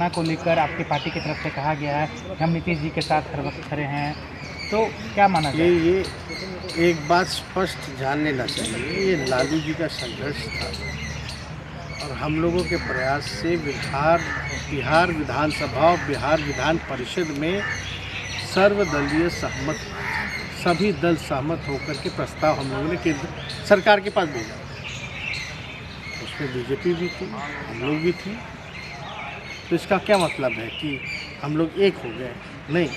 को लेकर आपकी पार्टी की तरफ से कहा गया है कि हम नीतीश जी के साथ हर वक्त खड़े हैं, तो क्या माना जाए? ये एक बात स्पष्ट जान लेना चाहिए, ये लालू जी का संघर्ष था और हम लोगों के प्रयास से बिहार विधानसभा और बिहार विधान परिषद में सर्वदलीय सहमत, सभी दल सहमत होकर के प्रस्ताव हम लोगों ने केंद्र सरकार के पास भेजा। उसमें बीजेपी भी थी, हम लोग भी थे। तो इसका क्या मतलब है कि हम लोग एक हो गए? नहीं,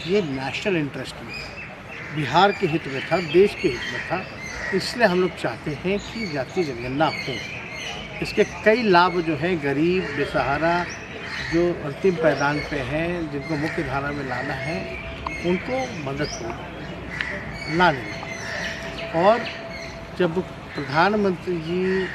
ये नेशनल इंटरेस्ट में था, बिहार के हित में था, देश के हित में था। इसलिए हम लोग चाहते हैं कि जातीय जनगणना हो। इसके कई लाभ जो हैं, गरीब बेसहारा जो अंतिम पायदान पे हैं, जिनको मुख्य धारा में लाना है, उनको मदद हो लाने में। और जब प्रधानमंत्री जी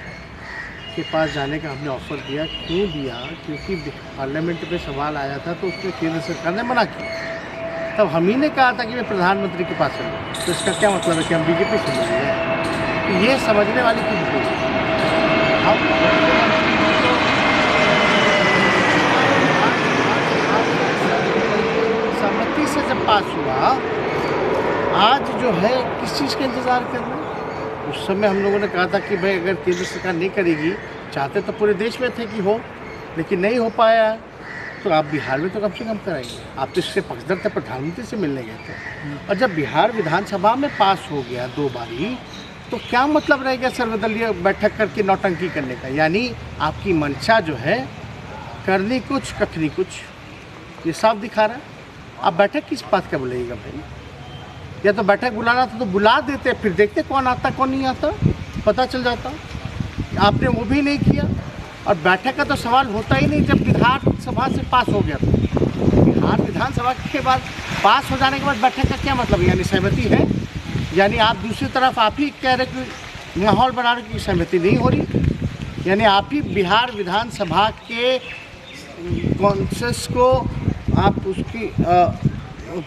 के पास जाने का हमने ऑफ़र दिया, क्यों दिया? क्योंकि पार्लियामेंट में सवाल आया था तो उसमें केंद्र सरकार ने मना किया। तब हम ही ने कहा था कि मैं प्रधानमंत्री के पास चलूँ। तो इसका क्या मतलब है कि हम बीजेपी से मिल रहे हैं? तो ये समझने वाली चीज़ है। अब सहमति से जब पास हुआ, आज जो है किस चीज़ का इंतज़ार कर रहे हैं? उस समय हम लोगों ने कहा था कि भाई अगर केंद्र सरकार नहीं करेगी, चाहते तो पूरे देश में थे कि हो, लेकिन नहीं हो पाया, तो आप बिहार में तो कम से कम कराएंगे। आप तो इससे पक्षधर थे, प्रधानमंत्री से मिलने गए थे। और जब बिहार विधानसभा में पास हो गया 2 बारी, तो क्या मतलब रह गया सर्वदलीय बैठक करके नौटंकी करने का? यानी आपकी मंशा जो है करनी कुछ कथनी कुछ, ये साफ दिखा रहा है। आप बैठक किस बात का बुलाइएगा भाई? या तो बैठक बुलाना था तो बुला देते, फिर देखते कौन आता कौन नहीं आता, पता चल जाता। आपने वो भी नहीं किया। और बैठक का तो सवाल होता ही नहीं जब विधानसभा से पास हो गया। तो बिहार विधानसभा के बाद पास हो जाने के बाद बैठक का क्या मतलब है? यानी सहमति है? यानी आप दूसरी तरफ आप ही कह रहे कि माहौल बना रहे कि सहमति नहीं हो रही। यानी आप ही बिहार विधानसभा के कॉन्सेंस को, आप उसकी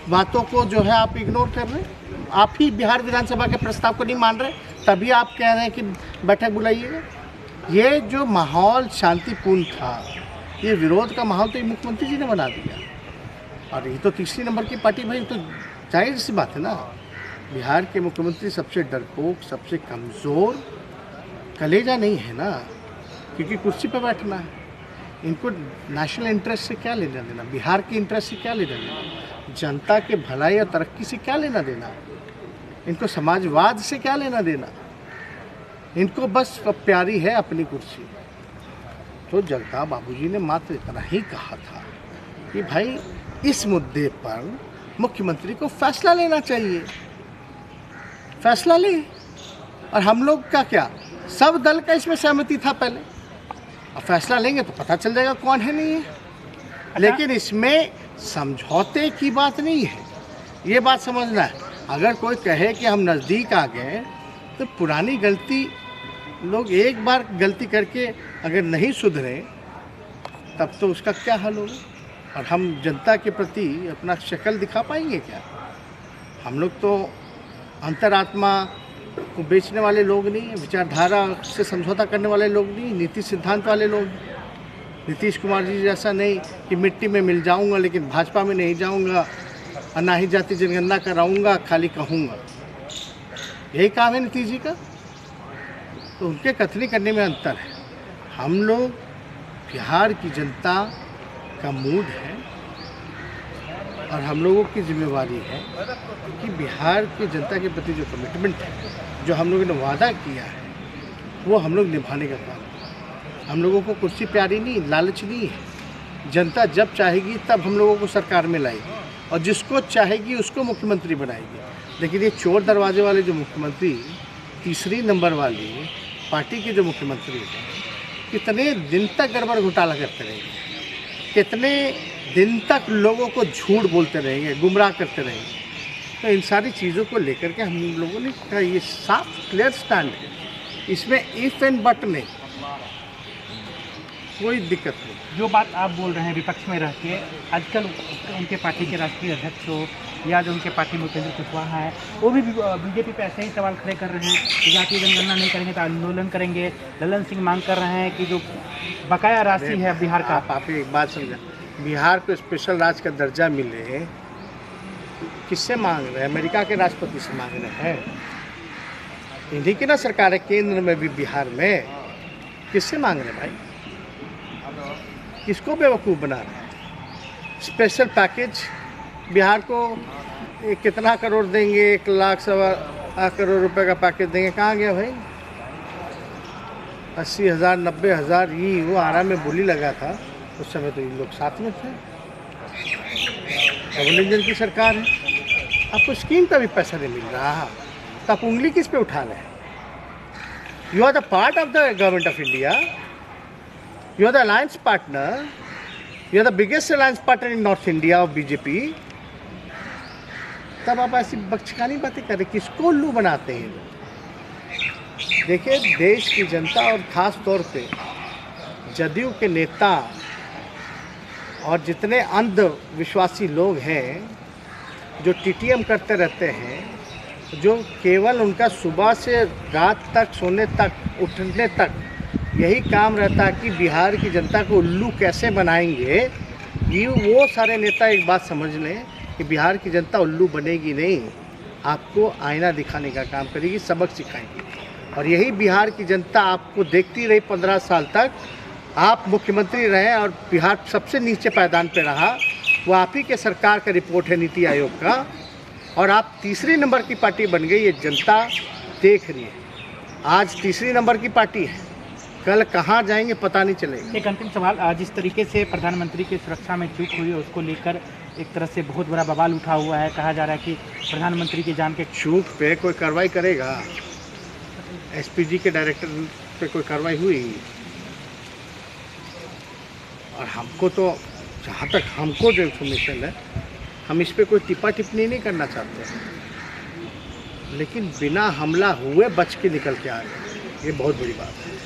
बातों को जो है आप इग्नोर कर रहे हैं। आप ही बिहार विधानसभा के प्रस्ताव को नहीं मान रहे, तभी आप कह रहे हैं कि बैठक बुलाइएगा। ये जो माहौल शांतिपूर्ण था, ये विरोध का माहौल तो ये मुख्यमंत्री जी ने बना दिया। और ये तो तीसरी नंबर की पार्टी भाई, तो जाहिर सी बात है ना, बिहार के मुख्यमंत्री सबसे डरपोक, सबसे कमज़ोर, कलेजा नहीं है ना, क्योंकि कुर्सी पर बैठना है। इनको नेशनल इंटरेस्ट से क्या लेना देना, बिहार के इंटरेस्ट से क्या लेना देना, जनता के भलाई और तरक्की से क्या लेना देना, इनको समाजवाद से क्या लेना देना? इनको बस प्यारी है अपनी कुर्सी। तो जगता बाबूजी ने मात्र इतना ही कहा था कि भाई इस मुद्दे पर मुख्यमंत्री को फैसला लेना चाहिए, फैसला ले। और हम लोग का क्या, सब दल का इसमें सहमति था पहले। अब फैसला लेंगे तो पता चल जाएगा कौन है नहीं है। लेकिन इसमें समझौते की बात नहीं है, ये बात समझना है। अगर कोई कहे कि हम नज़दीक आ गए, तो पुरानी गलती, लोग एक बार गलती करके अगर नहीं सुधरे तब तो उसका क्या हल होगा? और हम जनता के प्रति अपना शक्ल दिखा पाएंगे क्या? हम लोग तो अंतरात्मा को बेचने वाले लोग नहीं हैं, विचारधारा से समझौता करने वाले लोग नहीं, नीति सिद्धांत वाले लोग। नीतीश कुमार जी जैसा नहीं कि मिट्टी में मिल जाऊंगा लेकिन भाजपा में नहीं जाऊंगा, और ना ही जाति जनगणना कराऊंगा, खाली कहूँगा। यही काम है नीतीश जी का। तो उनके कथनी करने में अंतर है। हम लोग, बिहार की जनता का मूड है और हम लोगों की जिम्मेवारी है कि बिहार की जनता के प्रति जो कमिटमेंट है, जो हम लोगों ने वादा किया है, वो हम लोग निभाने का काम। हम लोगों को कुर्सी प्यारी नहीं, लालच नहीं है। जनता जब चाहेगी तब हम लोगों को सरकार में लाएगी और जिसको चाहेगी उसको मुख्यमंत्री बनाएगी। लेकिन ये चोर दरवाजे वाले जो मुख्यमंत्री, तीसरी नंबर वाली पार्टी के जो मुख्यमंत्री हैं, कितने दिन तक गड़बड़ घोटाला करते रहेंगे, कितने दिन तक लोगों को झूठ बोलते रहेंगे, गुमराह करते रहेंगे। तो इन सारी चीज़ों को लेकर के हम लोगों ने कहा, ये साफ क्लियर स्टैंड है, इसमें इफ एंड बट नहीं, कोई दिक्कत नहीं। जो बात आप बोल रहे हैं विपक्ष में रह के, आजकल उनके पार्टी के राष्ट्रीय अध्यक्ष हो या जो उनके पार्टी में उपेंद्र कुशवाहा है, वो भी बीजेपी पे ऐसे ही सवाल खड़े कर रहे हैं कि जातीय जनगणना नहीं करेंगे तो आंदोलन करेंगे। ललन सिंह मांग कर रहे हैं कि जो बकाया राशि है बिहार का। आप एक बात समझा, बिहार को स्पेशल राज्य का दर्जा मिले, किससे मांग रहे हैं? अमेरिका के राष्ट्रपति से मांग रहे हैं। इन्हीं की ना सरकार है केंद्र में भी, बिहार में। किससे मांग रहे हैं भाई? किसको बेवकूफ़ बना रहे हैं? स्पेशल पैकेज बिहार को कितना करोड़ देंगे? 1,00,000 करोड़ रुपए का पैकेज देंगे। कहाँ गया भाई? 80,000 90,000 ये वो आरा में बोली लगा था उस समय, तो ये लोग साथ में थे। डबल इंजन की सरकार है, आपको स्कीम का भी पैसा नहीं मिल रहा, तो आप उंगली किस पे उठा रहे हैं? You are the part of the government of India, you are the alliance partner, you are the biggest alliance partner in north India of BJP. तब आप ऐसी बचकानी बातें कर रहे, किसको उल्लू बनाते हैं लोग? देखिए, देश की जनता और ख़ास तौर पे जदयू के नेता और जितने अंधविश्वासी लोग हैं जो टीटीएम करते रहते हैं, जो केवल उनका सुबह से रात तक, सोने तक, उठने तक यही काम रहता है कि बिहार की जनता को उल्लू कैसे बनाएंगे। ये वो सारे नेता एक बात समझ लें कि बिहार की जनता उल्लू बनेगी नहीं, आपको आईना दिखाने का काम करेगी, सबक सिखाएंगी। और यही बिहार की जनता आपको देखती रही 15 साल तक। आप मुख्यमंत्री रहे और बिहार सबसे नीचे पायदान पे रहा। वो आप ही के सरकार का रिपोर्ट है, नीति आयोग का, और आप तीसरी नंबर की पार्टी बन गई। ये जनता देख रही है। आज तीसरी नंबर की पार्टी है, कल कहाँ जाएंगे पता नहीं चलेगा। एक अंतिम सवाल, जिस तरीके से प्रधानमंत्री की सुरक्षा में चूक हुई है उसको लेकर एक तरह से बहुत बड़ा बवाल उठा हुआ है। कहा जा रहा है कि प्रधानमंत्री की जान के चूक पे कोई कार्रवाई करेगा? एसपीजी के डायरेक्टर पे कोई कार्रवाई हुई? और हमको तो, जहाँ तक हमको जो इन्फॉर्मेशन है, हम इस पे कोई टिप्पा टिप्पणी नहीं करना चाहते हैं, लेकिन बिना हमला हुए बच के निकल के आ गए, ये बहुत बड़ी बात है।